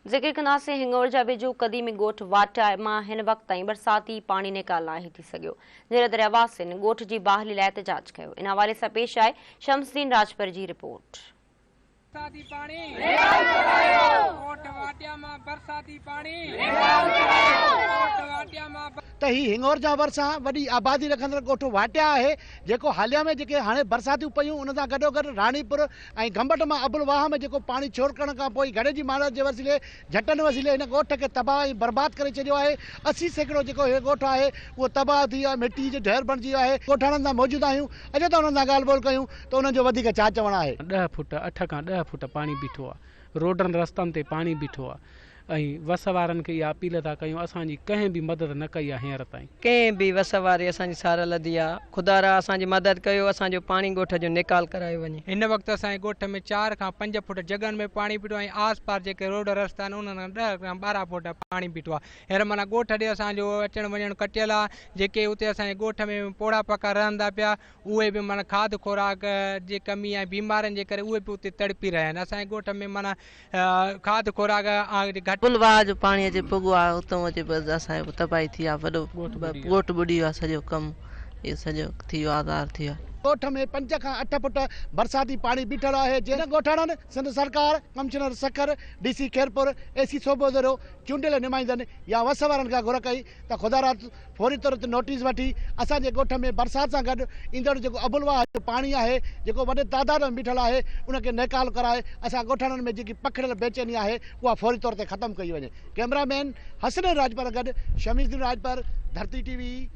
जिक्र कंदासीं हिंगोर जा वेझो क़दीमी ॻोठ वाटिया मां हिन वक़्त ताईं बरसाती पाणी निकाल नाहे थी सघियो। नीरद रहवासियुनि ॻोठ जी बहाली लाइ एहतजाज कयो। इन हवाले सां पेश आहे शमसुद्दीन राजपर जी रिपोर्ट। बरसाती पानी त ही हिंगोर जा भरिसां वॾी आबादी रखंदड़ ॻोठ वाटिया आहे, जेको हालिया में जेके हाणे बरसातियूं पयूं उन सां गॾोगॾु रानीपुर ऐं गंबट मां अबुलवाह में जेको पाणी छोड़ करण खां पोइ घड़े जी महाराज जे वसीले झटनि वसीले हिन ॻोठ खे तबाह ऐं बर्बाद करे छॾियो आहे। 80 सैकड़ो जेको हे ॻोठ आहे उहो तबाह थी वियो आहे, मिटी जो ढेर बणिजी वियो आहे। ॻोठाणनि सां मौजूदु आहियूं, अॼु त उन्हनि सां ॻाल्हि ॿोल कयूं त उन्हनि जो वधीक छा चवणु आहे। 10 फुट 8 खां 10 फुट पाणी बीठो आहे, रोडनि रस्तनि ते पाणी बीठो आहे ऐं वस वारनि खे इहा अपील था कयूं, असांजी कंहिं बि मदद न कई आहे हींअर ताईं। कंहिं बि वस वारे असांजी सार लधी आहे, खुदारा असांजी मदद कयो, असांजो पाणी ॻोठ जो निकाल करायो वञे। हिन वक़्तु असांजे ॻोठ में 4 खां 5 फुट जॻहनि में पाणी बीठो आहे ऐं आस पास जेके रोड रस्ता आहिनि उन्हनि 10 खां 12 फुट पाणी बीठो आहे। हींअर माना ॻोठ ॾे असांजो अचणु वञणु कटियल आहे। जेके उते असांजे ॻोठ में पोड़ा पका रहंदा पिया उहे बि माना खाद खुराक जी कमी ऐं बीमारियुनि जे करे उहे बि उते तड़पी रहिया आहिनि। असांजे ॻोठ में माना खाद खुराक घटि पाणीअ जे पुॻो आहे, उतां अचे बसि असांजो तबाही थी आहे, वॾो ॻोठ ॿुॾी वियो आहे, सॼो कमु इहो सॼो थी वियो, आधार थी वियो। ॻोठ में 5 खां 8 फुट बरसाती पाणी बीठल आहे। जिन ॻोठाणनि सिंध सरकार, commissioner Sukkur, DC Khairpur, AC सोबो ज़रो चूंडियल नुमाइंदनि या वस वारनि खां घुर कई त खुदारा फौरी तौर ते नोटिस वठी असांजे ॻोठ में बरसाति सां गॾु ईंदड़ जेको अबुलवाह जो पाणी आहे जेको वॾे तादाद में बीठल आहे उनखे निकाल कराए असां ॻोठाणनि में जेकी पखिड़ियल बेचैनी आहे उहा फौरी तौर ते ख़तमु कई वञे। कैमरामैन हसन राजपर गॾु शमसुद्दीन राजपर, धरती TV।